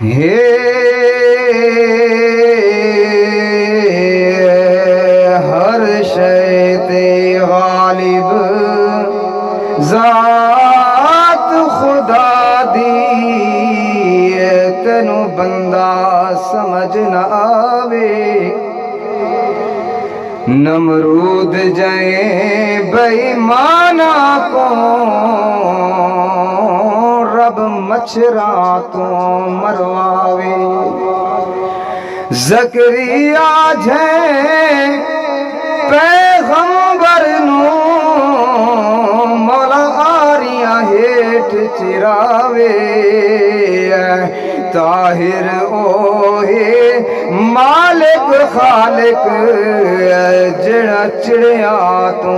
ہے ہر شے تے غالب ذات خدا دی تینو بندہ سمجھ نہ آوے نمرود جائیں بے ایمانا کو رب مچھراں تو مرواوے زکریا جائیں پیغمبر نو مولا آریاں ہیٹ چراوے طاہر اوہے مالک خالق جڑا چڑیا تو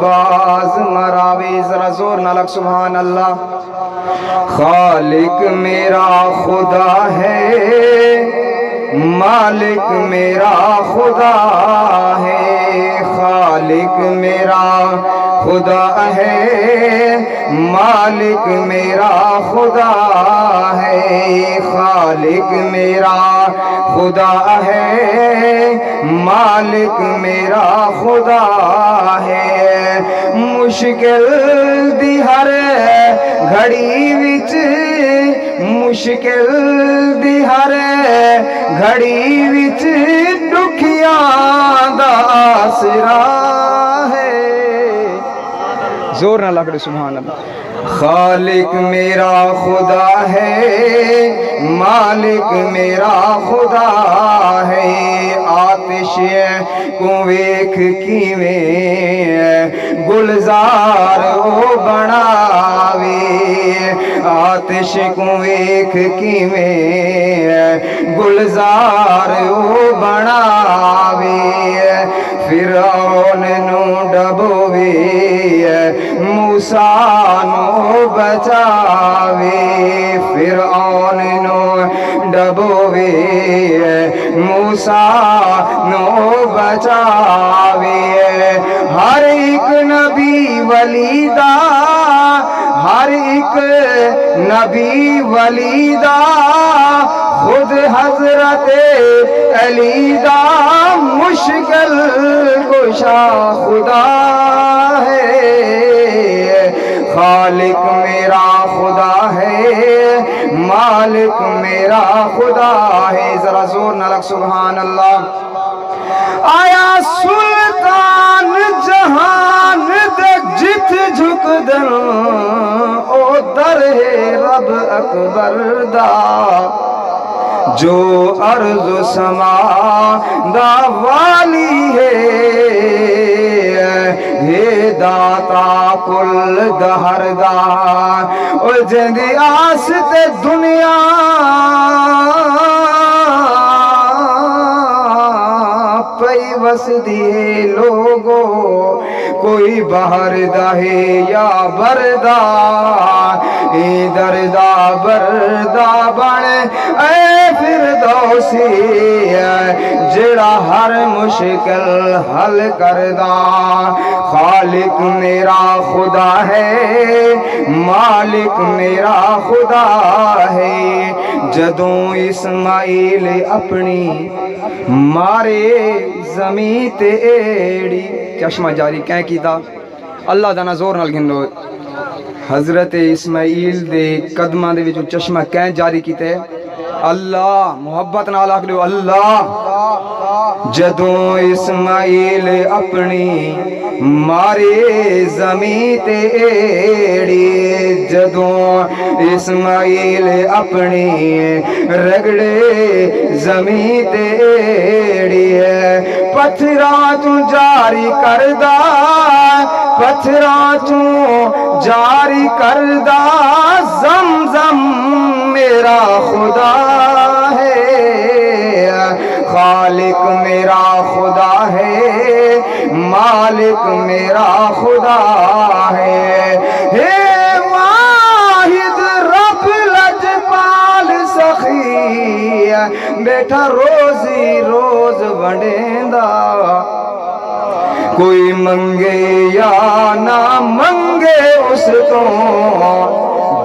باز مراوے ذرا زور نہ لگ سبحان اللہ خالق میرا خدا ہے مالک میرا خدا ہے خالق میرا خدا ہے مالک میرا خدا ہے خالق میرا خدا ہے مالک میرا خدا ہے مشکل دی ہر گھڑی وچ مشکل دی ہر گھڑی وچ دکھیاں دا آسرا ہے زور نہ لگ رہے سبحان اللہ خالق میرا خدا ہے مالک میرا خدا ہے آتش کو ویکھ کیویں گلزار او بناوے آتش کو ویکھ کیویں گلزار او بناوے فرعون نو ڈبوے موسیٰ نو بچاوے فرعون نو ڈبوے موسیٰ نو بچاوے ہر ایک نبی ولی دا ہر ایک نبی ولی دا خود حضرت علی دا مشکل کشا خدا ہے خالق میرا خدا ہے مالک میرا خدا ہے ذرا زور نہ لگ سبحان اللہ آیا سلطان جہان دے جت جھک دن او در ہے رب اکبر دا جو ارض و سما دا والی ہے داتا کل دہر دا او جندی آس تے دنیا پئی وس دیے لوگو کوئی باہر دا ہے یا بردا اے دردا بردا بنے اے فردوسی جڑا ہر مشکل حل کردا خالق میرا خدا ہے مالک میرا خدا ہے جدوں اسماعیل اپنی مارے زمین تے ایڑی چشمہ جاری کہیں کیتا اللہ دا نزور نال گنو حضرت اسماعیل دے قدمہ دے وچوں چشمہ کہیں جاری کیتے اللہ محبت نال آکھ لو اللہ جدوں اسماعیل اپنی مارے زمین تے ایڑی جدوں اسماعیل اپنی رگڑے زمین تے ایڑی پتھراں تو جاری کردہ پتھراں تو جاری کردہ زمزم میرا خدا ہے خالق میرا خدا ہے مالک میرا خدا ہے واحد رب لجپال سخی بیٹھا روزی روز ونڈیندا کوئی منگے یا نہ منگے اس تو